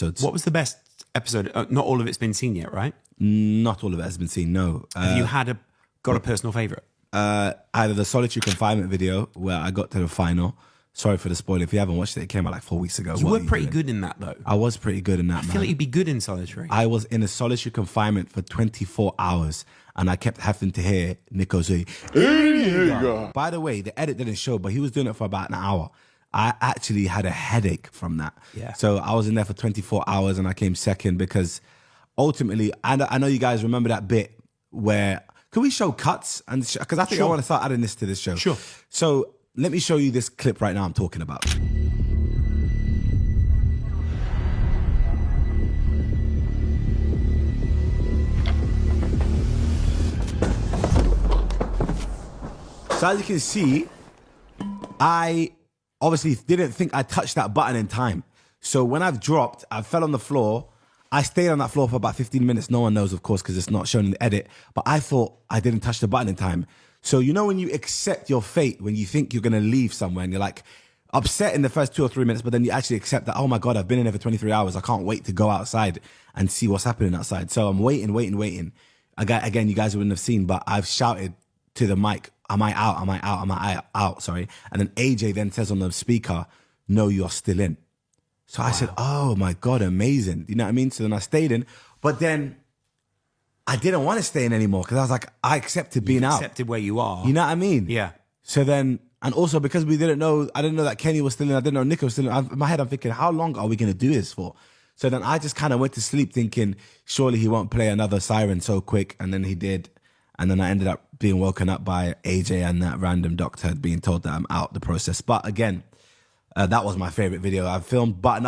What was the best episode? Not all of it's been seen yet, right? Not all of it has been seen, no. Have you got a personal favourite? Either the solitary confinement video where I got to the final. Sorry for the spoiler. If you haven't watched it, it came out like 4 weeks ago. You were pretty good in that, though. I was pretty good in that, I feel like you'd be good in solitary. I was in a solitary confinement for 24 hours and I kept having to hear Nico say, by the way, the edit didn't show, but he was doing it for about an hour. I actually had a headache from that. Yeah. So I was in there for 24 hours and I came second because ultimately, I know you guys remember that bit where, can we show cuts? And because I think I want to start adding this to this show. Sure. So let me show you this clip right now I'm talking about. So as you can see, I obviously didn't think I touched that button in time. So when I've dropped, I fell on the floor. I stayed on that floor for about 15 minutes. No one knows, of course, because it's not shown in the edit. But I thought I didn't touch the button in time. So you know when you accept your fate, when you think you're going to leave somewhere and you're like upset in the first 2 or 3 minutes, but then you actually accept that, oh my God, I've been in there for 23 hours. I can't wait to go outside and see what's happening outside. So I'm waiting. Again, you guys wouldn't have seen, but I've shouted to the mic, am I out? Am I out? Am I out? Sorry. And then AJ then says on the speaker, no, you're still in. So I said, oh my God, amazing. You know what I mean? So then I stayed in, but then I didn't want to stay in anymore because I was like, I accepted being out. Accepted where you are. You know what I mean? Yeah. So then, and also because I didn't know that Kenny was still in, I didn't know Nico was still in. In my head, I'm thinking, how long are we going to do this for? So then I just kind of went to sleep thinking, surely he won't play another siren so quick. And then he did. And then I ended up being woken up by AJ and that random doctor being told that I'm out the process. But again, that was my favorite video I've filmed. But